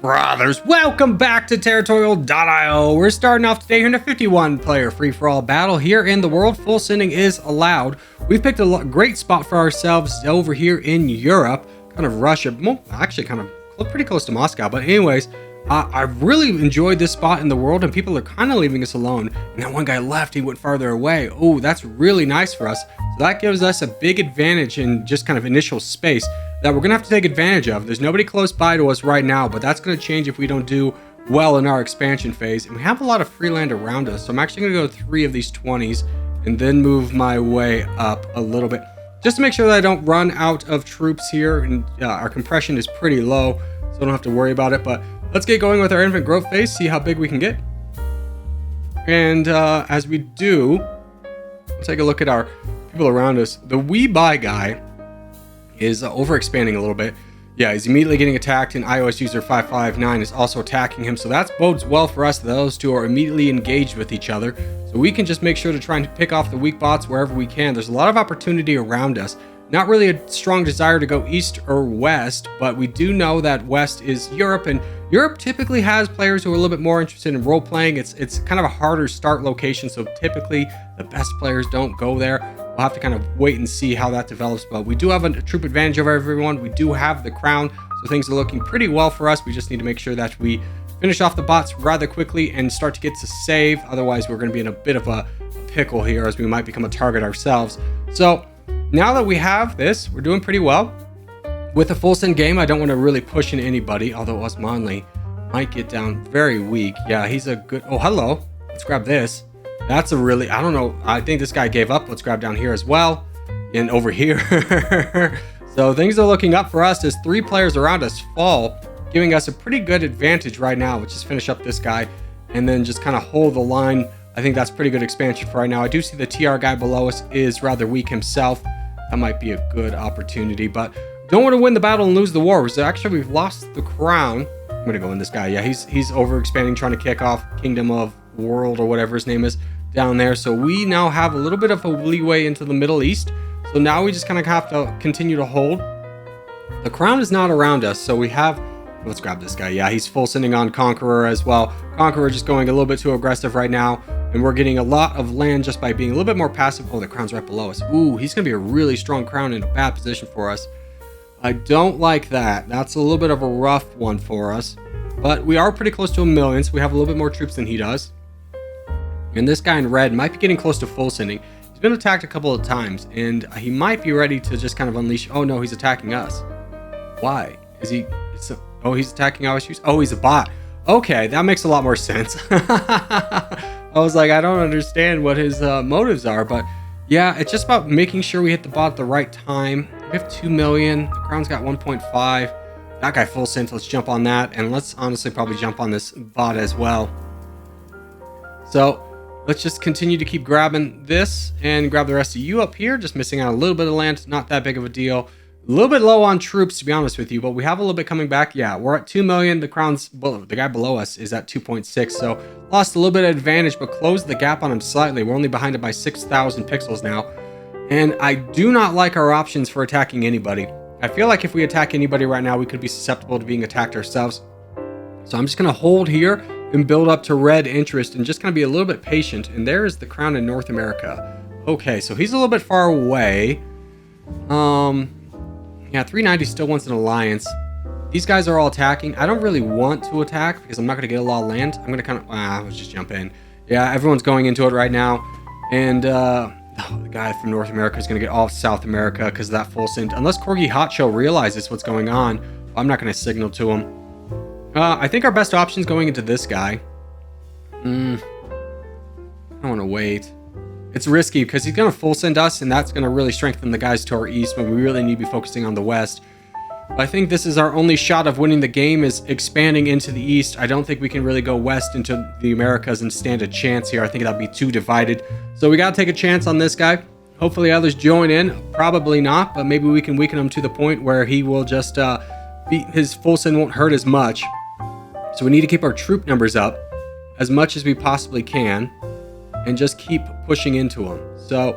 Brothers, welcome back to Territorial IO. We're starting off today here in a 51 player free-for-all battle here in the world. Full sending is allowed. We've picked a great spot for ourselves over here in Europe, kind of Russia, well, actually kind of pretty close to Moscow. But anyways, I've really enjoyed this spot in the world, and people are kind of leaving us alone. And that one guy left, he went farther away. Oh, that's really nice for us. So that gives us a big advantage in just kind of initial space that we're gonna have to take advantage of. There's nobody close by to us right now, but that's gonna change if we don't do well in our expansion phase. And we have a lot of free land around us, so I'm actually gonna go 3 of these 20s and then move my way up a little bit just to make sure that I don't run out of troops here. And our compression is pretty low, so I don't have to worry about it. But let's get going with our infant growth phase, see how big we can get. And as we do, let's take a look at our people around us. The We Buy guy is overexpanding a little bit. Yeah, he's immediately getting attacked, and iOS user 559 is also attacking him. So that bodes well for us. Those two are immediately engaged with each other. So we can just make sure to try and pick off the weak bots wherever we can. There's a lot of opportunity around us. Not really a strong desire to go east or west, but we do know that west is Europe, and Europe typically has players who are a little bit more interested in role playing. It's kind of a harder start location, so typically the best players don't go there. We'll have to kind of wait and see how that develops, but we do have a troop advantage over everyone. We do have the crown, so things are looking pretty well for us. We just need to make sure that we finish off the bots rather quickly and start to get to save. Otherwise, we're going to be in a bit of a pickle here, as we might become a target ourselves. So now that we have this, we're doing pretty well. With a full send game, I don't want to really push in anybody, although Osmanli might get down very weak. Yeah, he's a good... Oh, hello. Let's grab this. That's a really... I don't know. I think this guy gave up. Let's grab down here as well. And over here. So things are looking up for us as 3 players around us fall, giving us a pretty good advantage right now. Let's just finish up this guy and then just kind of hold the line. I think that's pretty good expansion for right now. I do see the TR guy below us is rather weak himself. That might be a good opportunity, but don't want to win the battle and lose the war. So actually, we've lost the crown. I'm going to go in this guy. Yeah, he's overexpanding, trying to kick off Kingdom of World or whatever his name is down there. So we now have a little bit of a leeway into the Middle East. So now we just kind of have to continue to hold. The crown is not around us, so we have... Let's grab this guy. Yeah, he's full sending on Conqueror as well. Conqueror just going a little bit too aggressive right now, and we're getting a lot of land just by being a little bit more passive. Oh, the crown's right below us. Ooh, he's going to be a really strong crown in a bad position for us. I don't like that. That's a little bit of a rough one for us, but we are pretty close to 1 million, so we have a little bit more troops than he does. And this guy in red might be getting close to full sending. He's been attacked a couple of times, and he might be ready to just kind of unleash... Oh, no, he's attacking us. Why? Is he... Oh, he's attacking our issues? Oh, he's a bot. Okay, that makes a lot more sense. I was like, I don't understand what his motives are, but yeah, it's just about making sure we hit the bot at the right time. We have 2 million. The crown's got 1.5. That guy full sent. Let's jump on that, and let's honestly probably jump on this bot as well. So let's just continue to keep grabbing this and grab the rest of you up here. Just missing out a little bit of land. Not that big of a deal. A little bit low on troops, to be honest with you, but we have a little bit coming back. Yeah, we're at 2 million. The crown's... Well, the guy below us is at 2.6, so lost a little bit of advantage, but closed the gap on him slightly. We're only behind it by 6,000 pixels now. And I do not like our options for attacking anybody. I feel like if we attack anybody right now, we could be susceptible to being attacked ourselves. So I'm just going to hold here and build up to red interest and just kind of be a little bit patient. And there is the crown in North America. Okay, so he's a little bit far away. Yeah, 390 still wants an alliance. These guys are all attacking. I don't really want to attack because I'm not going to get a lot of land. I'm going to kind of... let's just jump in. Yeah, everyone's going into it right now. And the guy from North America is going to get all of South America because of that full send. Unless Corgi Hot Show realizes what's going on, I'm not going to signal to him. I think our best option is going into this guy. I don't want to wait. It's risky because he's going to full send us, and that's going to really strengthen the guys to our east, but we really need to be focusing on the west. But I think this is our only shot of winning the game, is expanding into the east. I don't think we can really go west into the Americas and stand a chance here. I think that'd be too divided. So we got to take a chance on this guy. Hopefully others join in. Probably not, but maybe we can weaken him to the point where he will just his full send won't hurt as much. So we need to keep our troop numbers up as much as we possibly can and just keep pushing into them. So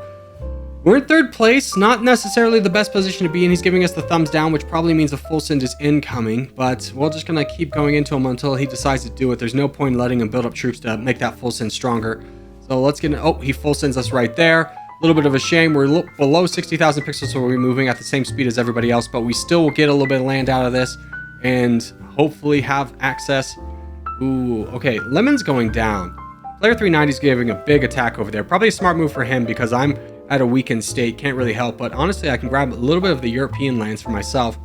We're in third place, not necessarily the best position to be in. He's giving us the thumbs down, which probably means a full send is incoming, but we're just gonna keep going into him until he decides to do it. There's no point in letting him build up troops to make that full send stronger. So let's get, oh, he full sends us right there. A little bit of a shame. We're below 60,000 pixels, so we're moving at the same speed as everybody else, but we still will get a little bit of land out of this and hopefully have access. Ooh, okay, Lemon's going down. Player 390 is giving a big attack over there. Probably a smart move for him because I'm at a weakened state, can't really help, but honestly I can grab a little bit of the European lands for myself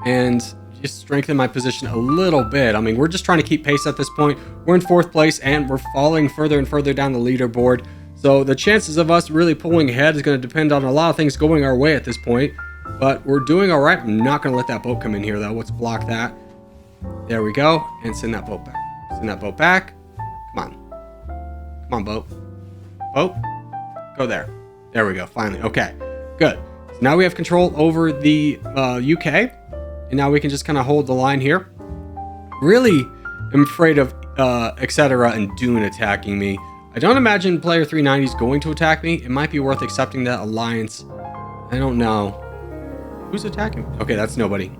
and just strengthen my position a little bit. I mean, we're just trying to keep pace at this point. We're in 4th place and we're falling further and further down the leaderboard, so the chances of us really pulling ahead is going to depend on a lot of things going our way at this point, but we're doing all right. I'm not going to let that boat come in here though. Let's block that. There we go, and send that boat back. Send that boat back. Come on boat. Go there. There we go, finally. Okay, good. So now we have control over the UK, and now we can just kind of hold the line here. Really am afraid of etc. and Dune attacking me. I don't imagine player 390 is going to attack me. It might be worth accepting that alliance. I don't know. Who's attacking me? Okay, that's nobody. I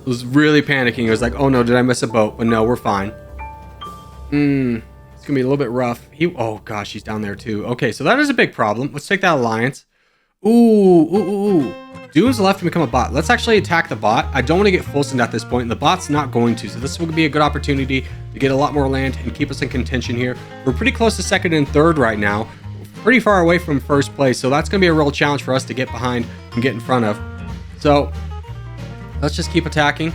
was really panicking. I was like, oh no, did I miss a boat? But no, we're fine. It's gonna be a little bit rough. Oh gosh, he's down there too. Okay, so that is a big problem. Let's take that alliance. Ooh. Dune's left to become a bot. Let's actually attack the bot. I don't want to get full send at this point, and the bot's not going to, so this will be a good opportunity to get a lot more land and keep us in contention here. We're pretty close to 2nd and 3rd right now. We're pretty far away from 1st place, so that's gonna be a real challenge for us to get behind and get in front of. So let's just keep attacking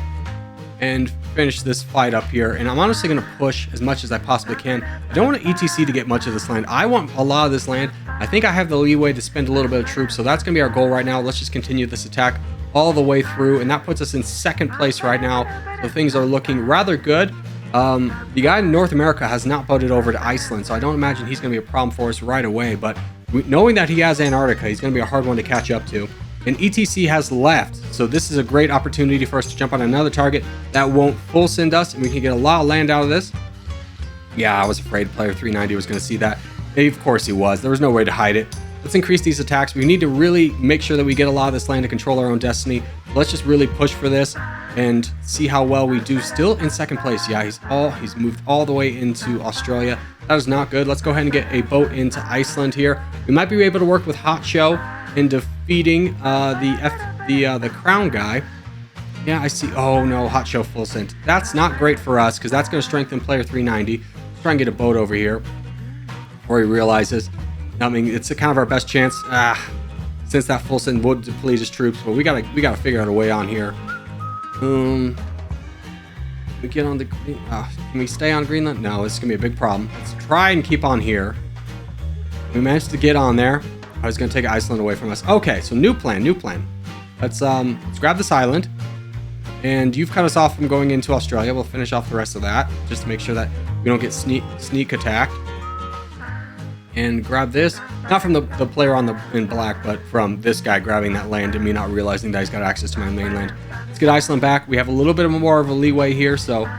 and finish this fight up here, and I'm honestly going to push as much as I possibly can. I don't want to ETC to get much of this land. I want a lot of this land. I think I have the leeway to spend a little bit of troops, so that's going to be our goal right now. Let's just continue this attack all the way through, and that puts us in 2nd place right now, so things are looking rather good. The guy in North America has not boated over to Iceland, so I don't imagine he's going to be a problem for us right away, but knowing that he has Antarctica, he's going to be a hard one to catch up to. And ETC has left, so this is a great opportunity for us to jump on another target that won't full send us, and we can get a lot of land out of this. Yeah, I was afraid player 390 was going to see that. Of course he was. There was no way to hide it. Let's increase these attacks. We need to really make sure that we get a lot of this land to control our own destiny. Let's just really push for this and see how well we do. Still in 2nd place. Yeah, he's moved all the way into Australia. That is not good. Let's go ahead and get a boat into Iceland here. We might be able to work with Hot Show in defeating the Crown guy. Yeah, I see. Oh no, Hot Show full sent. That's not great for us because that's going to strengthen player 390. Let's try and get a boat over here before he realizes. I mean, it's kind of our best chance. Since that full send would deplete his troops, but we gotta figure out a way on here. We get on the. Can we stay on Greenland? No, it's gonna be a big problem. Let's try and keep on here. We managed to get on there. I was going to take Iceland away from us. Okay, so new plan. Let's grab this island. And you've cut us off from going into Australia. We'll finish off the rest of that, just to make sure that we don't get sneak attacked. And grab this. Not from the player in black, but from this guy grabbing that land and me not realizing that he's got access to my mainland. Let's get Iceland back. We have a little bit more of a leeway here, so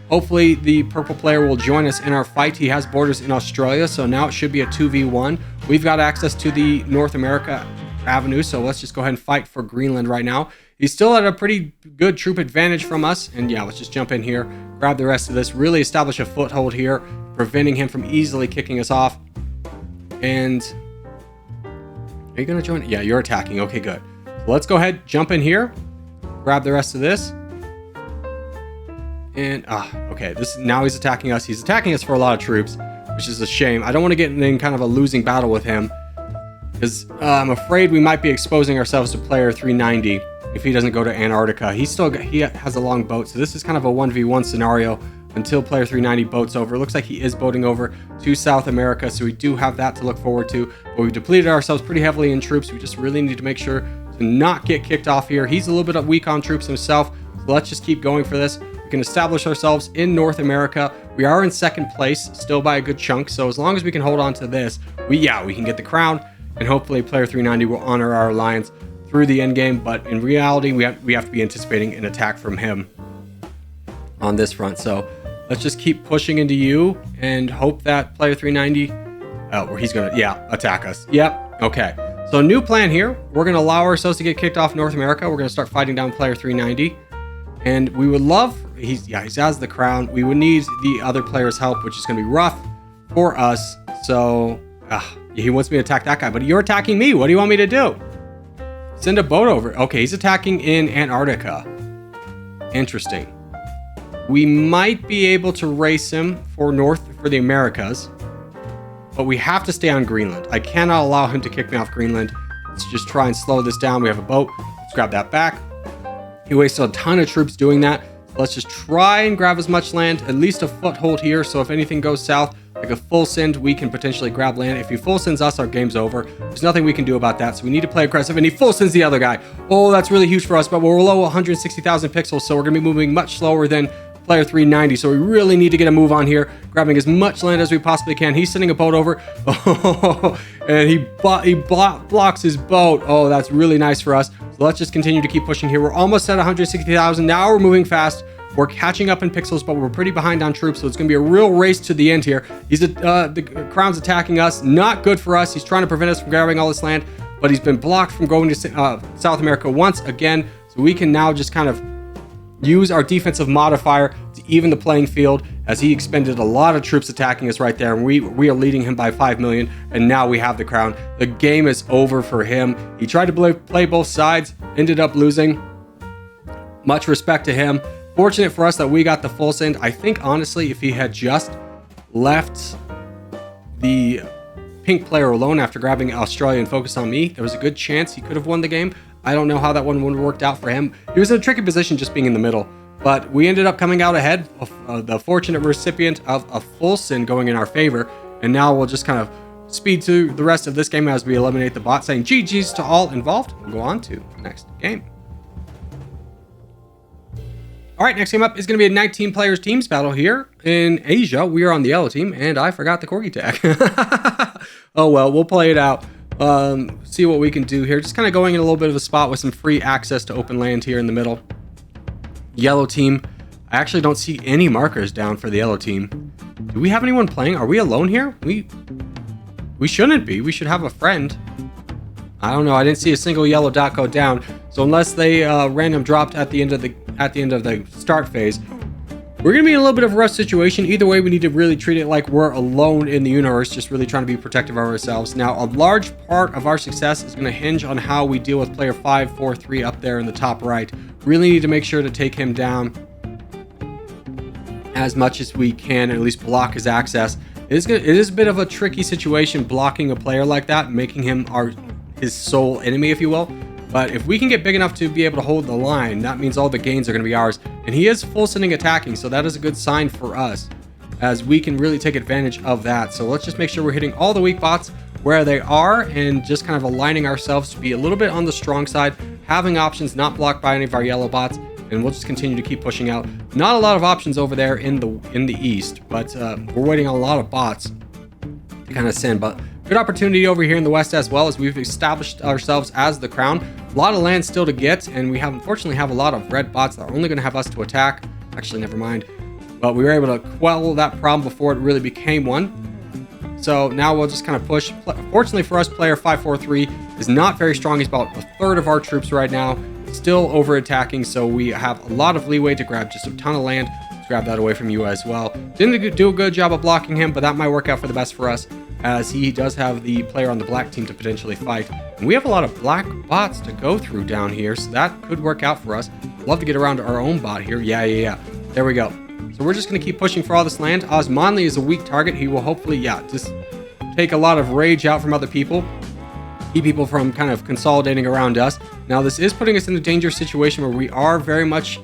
hopefully the purple player will join us in our fight. He has borders in Australia, so now it should be a 2v1. We've got access to the North America avenue, so let's just go ahead and fight for Greenland right now. He's still at a pretty good troop advantage from us, and yeah, let's just jump in here, grab the rest of this, really establish a foothold here, preventing him from easily kicking us off. And are you going to join? Yeah, you're attacking. Okay, good. So let's go ahead, jump in here, grab the rest of this. And okay, now he's attacking us. He's attacking us for a lot of troops, which is a shame. I don't want to get in kind of a losing battle with him because I'm afraid we might be exposing ourselves to player 390 if he doesn't go to Antarctica. He has a long boat, so this is kind of a 1v1 scenario until player 390 boats over. It looks like he is boating over to South America, so we do have that to look forward to. But we've depleted ourselves pretty heavily in troops. We just really need to make sure to not get kicked off here. He's a little bit weak on troops himself, so let's just keep going for this. We can establish ourselves in North America. We are in 2nd place, still by a good chunk, so as long as we can hold on to this, we can get the crown, and hopefully player 390 will honor our alliance through the end game. But in reality, we have to be anticipating an attack from him on this front. So let's just keep pushing into you and hope that player 390, or he's gonna, attack us. Yep, okay. So new plan here. We're going to allow ourselves to get kicked off North America. We're going to start fighting down player 390. And we would love, he has the crown. We would need the other player's help, which is going to be rough for us. So he wants me to attack that guy, but you're attacking me. What do you want me to do? Send a boat over. Okay, he's attacking in Antarctica. Interesting. We might be able to race him for the Americas, but we have to stay on Greenland. I cannot allow him to kick me off Greenland. Let's just try and slow this down. We have a boat. Let's grab that back. He wasted a ton of troops doing that. Let's just try and grab as much land, at least a foothold here. So if anything goes south, like a full send, we can potentially grab land. If he full sends us, our game's over. There's nothing we can do about that. So we need to play aggressive, and he full sends the other guy. Oh, that's really huge for us, but we're below 160,000 pixels, so we're going to be moving much slower than player 390. So we really need to get a move on here, grabbing as much land as we possibly can. He's sending a boat over. Oh, and he blocks his boat. Oh, that's really nice for us. So let's just continue to keep pushing here. We're almost at 160,000. Now we're moving fast. We're catching up in pixels, but we're pretty behind on troops, so it's going to be a real race to the end here. The Crown's attacking us. Not good for us. He's trying to prevent us from grabbing all this land, but he's been blocked from going to South America once again, so we can now just kind of use our defensive modifier to even the playing field, as he expended a lot of troops attacking us right there, and we are leading him by 5 million, and now we have the crown. The game is over for him. He tried to play both sides, ended up losing. Much respect to him. Fortunate for us that we got the full send. I think, honestly, if he had just left the pink player alone after grabbing Australia and focused on me, there was a good chance he could have won the game. I don't know how that one would have worked out for him. He was in a tricky position just being in the middle, but we ended up coming out ahead, the fortunate recipient of a full send going in our favor, and now we'll just kind of speed through the rest of this game as we eliminate the bot, saying GG's to all involved. We'll go on to the next game. All right, next game up is going to be a 19 players teams battle here in Asia. We are on the yellow team, and I forgot the corgi tag. Oh well, we'll play it out. See what we can do here. Just kind of going in a little bit of a spot with some free access to open land here in the middle. Yellow team. I actually don't see any markers down for the yellow team. Do we have anyone playing? Are we alone here? We shouldn't be. We should have a friend. I don't know. I didn't see a single yellow dot go down. So unless they random dropped at the end of the start phase, we're going to be in a little bit of a rough situation. Either way, we need to really treat it like we're alone in the universe, just really trying to be protective of ourselves. Now, a large part of our success is going to hinge on how we deal with player 543 up there in the top right. Really need to make sure to take him down as much as we can, and at least block his access. It is a bit of a tricky situation blocking a player like that, making him his sole enemy, if you will. But if we can get big enough to be able to hold the line, that means all the gains are going to be ours. And he is full sending attacking, so that is a good sign for us, as we can really take advantage of that. So let's just make sure we're hitting all the weak bots where they are, and just kind of aligning ourselves to be a little bit on the strong side, having options not blocked by any of our yellow bots, and we'll just continue to keep pushing out. Not a lot of options over there in the east, but we're waiting on a lot of bots to kind of send. But good opportunity over here in the west as well, as we've established ourselves as the crown. A lot of land still to get, and we unfortunately have a lot of red bots that are only going to have us to attack. Actually, never mind. But we were able to quell that problem before it really became one. So now we'll just kind of push. Fortunately for us, player 543 is not very strong. He's about a third of our troops right now. Still over attacking, so we have a lot of leeway to grab just a ton of land. Let's grab that away from you as well. Didn't do a good job of blocking him, but that might work out for the best for us, as he does have the player on the black team to potentially fight. And we have a lot of black bots to go through down here, so that could work out for us. Love to get around to our own bot here. Yeah. There we go. So we're just going to keep pushing for all this land. Osmanli is a weak target. He will hopefully, just take a lot of rage out from other people. Keep people from kind of consolidating around us. Now, this is putting us in a dangerous situation where we are very much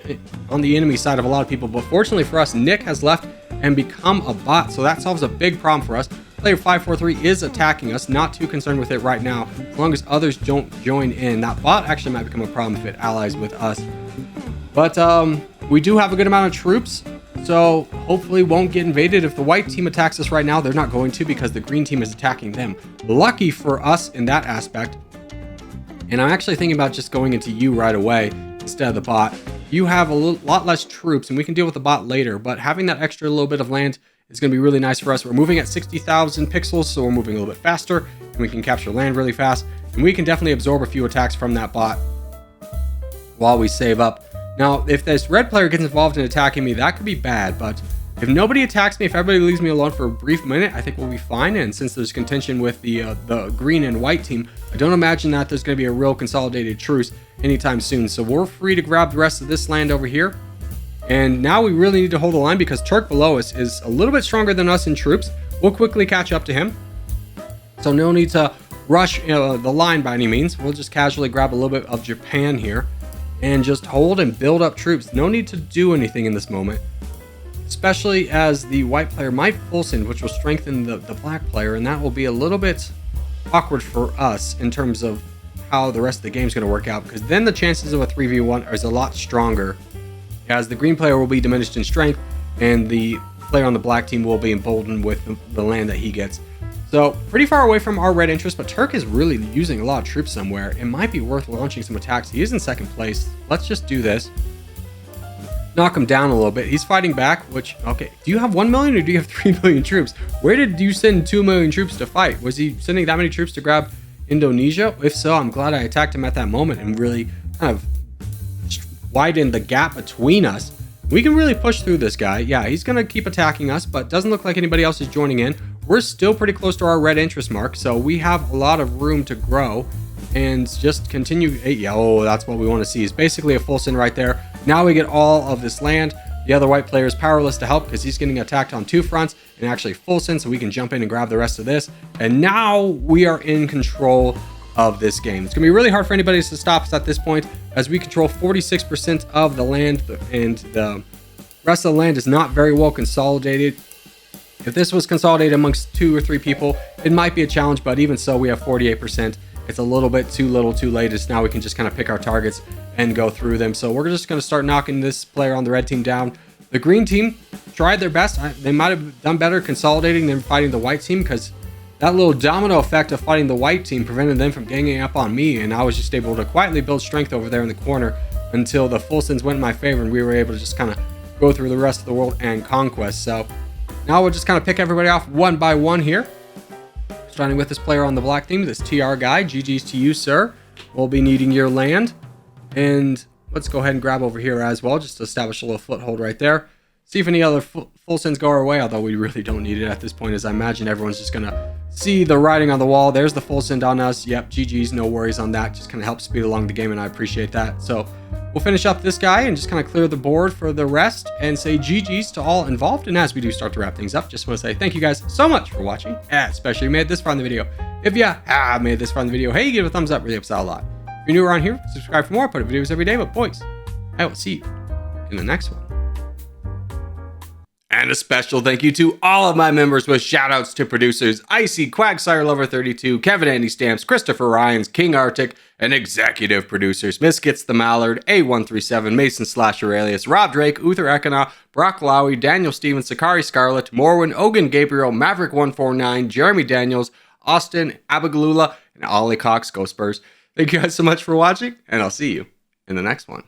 on the enemy side of a lot of people. But fortunately for us, Nick has left and become a bot, so that solves a big problem for us. Player 543 is attacking us. Not too concerned with it right now, as long as others don't join in. That bot actually might become a problem if it allies with us. But we do have a good amount of troops, so hopefully won't get invaded. If the white team attacks us right now, they're not going to, because the green team is attacking them. Lucky for us in that aspect. And I'm actually thinking about just going into you right away instead of the bot. You have a lot less troops, and we can deal with the bot later, but having that extra little bit of land is going to be really nice for us. We're moving at 60,000 pixels, so we're moving a little bit faster, and we can capture land really fast. And we can definitely absorb a few attacks from that bot while we save up. Now, if this red player gets involved in attacking me, that could be bad, but if nobody attacks me, if everybody leaves me alone for a brief minute, I think we'll be fine. And since there's contention with the green and white team, I don't imagine that there's going to be a real consolidated truce anytime soon. So we're free to grab the rest of this land over here. And now we really need to hold the line because Turk below us is a little bit stronger than us in troops. We'll quickly catch up to him. So no need to rush the line by any means. We'll just casually grab a little bit of Japan here and just hold and build up troops. No need to do anything in this moment, especially as the white player might full send, which will strengthen the black player, and that will be a little bit awkward for us in terms of how the rest of the game is going to work out, because then the chances of a 3v1 is a lot stronger, as the green player will be diminished in strength and the player on the black team will be emboldened with the land that he gets. So pretty far away from our red interest, but Turk is really using a lot of troops somewhere. It might be worth launching some attacks. He is in second place. Let's just do this. Knock him down a little bit. He's fighting back, which, okay, do you have 1 million or do you have 3 million troops? Where did you send 2 million troops to fight? Was he sending that many troops to grab Indonesia? If so, I'm glad I attacked him at that moment and really kind of widened the gap between us. We can really push through this guy. Yeah, he's going to keep attacking us, but doesn't look like anybody else is joining in. We're still pretty close to our red interest mark, so we have a lot of room to grow and just continue. Yeah, oh, that's what we want to see, is basically a full send right there. Now we get all of this land. The other white player is powerless to help because he's getting attacked on 2 fronts and actually full send, so we can jump in and grab the rest of this. And now we are in control of this game. It's going to be really hard for anybody to stop us at this point, as we control 46% of the land and the rest of the land is not very well consolidated. If this was consolidated amongst 2 or 3 people, it might be a challenge, but even so, we have 48%. It's a little bit too little too late, as now we can just kind of pick our targets and go through them. So we're just going to start knocking this player on the red team down. The green team tried their best. They might have done better consolidating than fighting the white team, because that little domino effect of fighting the white team prevented them from ganging up on me, and I was just able to quietly build strength over there in the corner until the full sends went in my favor and we were able to just kind of go through the rest of the world and conquest. So now we'll just kind of pick everybody off one by one here. Starting with this player on the black team, this TR guy. GG's to you, sir. We'll be needing your land. And let's go ahead and grab over here as well, just to establish a little foothold right there. See if any other full sends go our way, although we really don't need it at this point, as I imagine everyone's just going to see the writing on the wall. There's the full send on us. Yep, GG's, no worries on that. Just kind of helps speed along the game, and I appreciate that. So we'll finish up this guy and just kind of clear the board for the rest and say GG's to all involved. And as we do start to wrap things up, just want to say thank you guys so much for watching, especially if you made this far in the video. If you have made this far in the video, hey, give it a thumbs up, really helps out a lot. If you're new around here, subscribe for more. I put up videos every day, but boys, I will see you in the next one. And a special thank you to all of my members, with shout outs to producers Icy, Quagsire Lover 32, Kevin Andy Stamps, Christopher Ryans, King Arctic, and executive producers Miskits the Mallard, A137, Mason Slash Aurelius, Rob Drake, Uther Ekana, Brock Lowy, Daniel Stevens, Sakari Scarlett, Morwin, Ogan Gabriel, Maverick 149, Jeremy Daniels, Austin, Abigalula, and Ollie Cox. Go Spurs. Thank you guys so much for watching, and I'll see you in the next one.